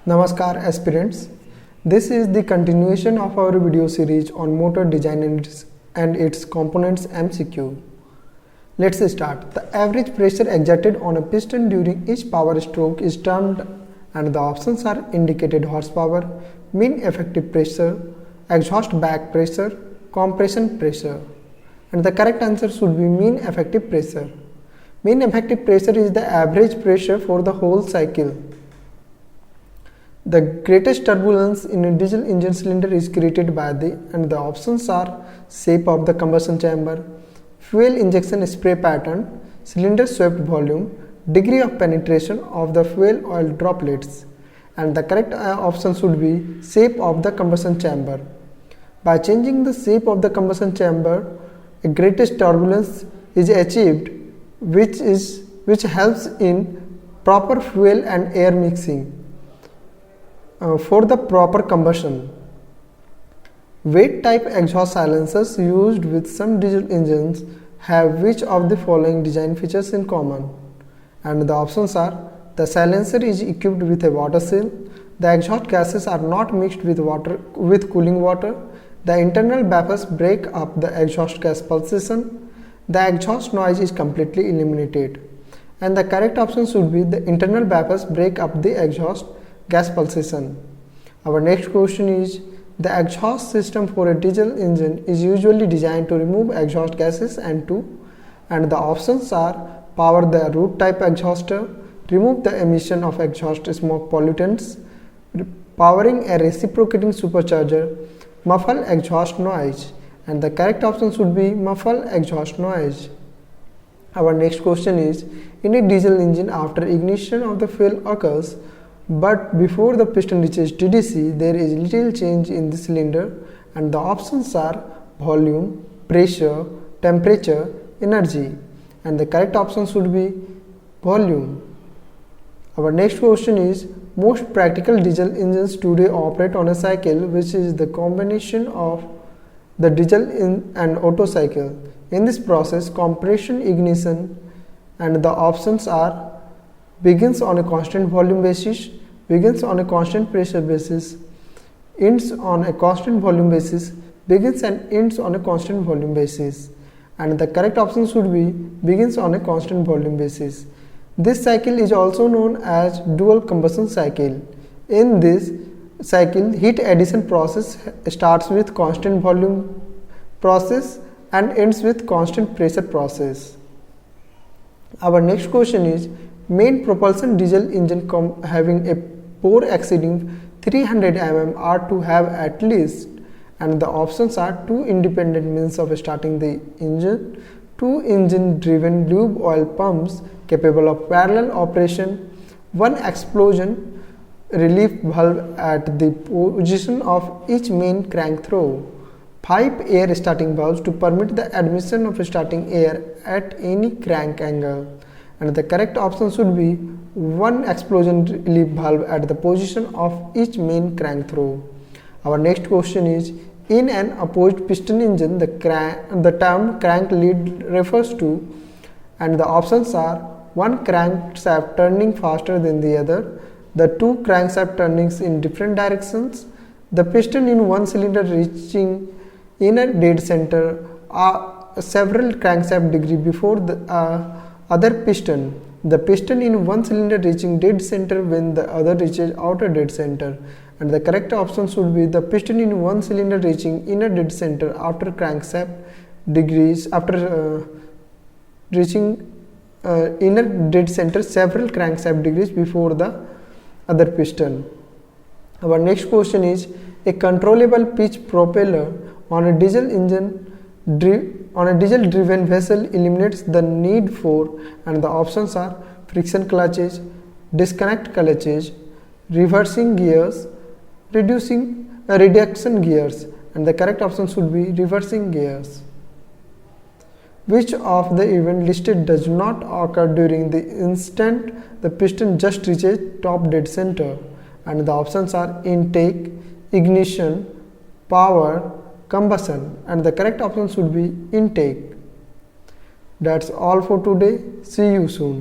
Namaskar aspirants. This is the continuation of our video series on motor design and its components MCQ. Let's start. The average pressure exerted on a piston during each power stroke is termed, and the options are indicated horsepower, mean effective pressure, exhaust back pressure, compression pressure. And the correct answer should be mean effective pressure. Mean effective pressure is the average pressure for the whole cycle. The greatest turbulence in a diesel engine cylinder is created by and the options are shape of the combustion chamber, fuel injection spray pattern, cylinder swept volume, degree of penetration of the fuel oil droplets, and the correct option should be shape of the combustion chamber. By changing the shape of the combustion chamber, a greatest turbulence is achieved, which helps in proper fuel and air mixing. For the proper combustion, weight type exhaust silencers used with some diesel engines have which of the following design features in common? And the options are: the silencer is equipped with a water seal, the exhaust gases are not mixed with cooling water, the internal baffles break up the exhaust gas pulsation, the exhaust noise is completely eliminated. And the correct option should be the internal baffles break up the exhaust gas pulsation. Our next question is: the exhaust system for a diesel engine is usually designed to remove exhaust gases and the options are: power the root type exhauster, remove the emission of exhaust smoke pollutants, powering a reciprocating supercharger, muffle exhaust noise, and the correct option should be muffle exhaust noise. Our next question is: in a diesel engine, after ignition of the fuel occurs, but before the piston reaches TDC, there is little change in the cylinder, and the options are volume, pressure, temperature, energy, and the correct option should be volume. Our next question is: most practical diesel engines today operate on a cycle which is the combination of the diesel and Otto cycle. In this process, compression, ignition, and the options are: begins on a constant volume basis, begins on a constant pressure basis, ends on a constant volume basis, begins and ends on a constant volume basis. And the correct option should be begins on a constant volume basis. This cycle is also known as dual combustion cycle. In this cycle, heat addition process starts with constant volume process and ends with constant pressure process. Our next question is: main propulsion diesel engine having a bore exceeding 300 mm are to have at least, and the options are: two independent means of starting the engine, two engine driven lube oil pumps capable of parallel operation, one explosion relief valve at the position of each main crank throw, 5 air starting valves to permit the admission of starting air at any crank angle. And the correct option should be one explosion relief valve at the position of each main crank throw. Our next question is: in an opposed piston engine, the term crank lead refers to, and the options are: one crankshaft turning faster than the other, the two crankshaft turnings in different directions, the piston in one cylinder reaching inner dead center several crankshaft degree before the other piston, the piston in one cylinder reaching dead center when the other reaches outer dead center. And the correct option should be the piston in one cylinder reaching inner dead center after crankshaft degrees reaching inner dead center several crankshaft degrees before the other piston. Our next question is: a controllable pitch propeller on a diesel driven vessel eliminates the need for, and the options are: friction clutches, disconnect clutches, reversing gears, reduction gears, and the correct option should be reversing gears. Which of the event listed does not occur during the instant the piston just reaches top dead center? And the options are: intake, ignition, power, combustion, and the correct option should be intake. That's all for today. See you soon.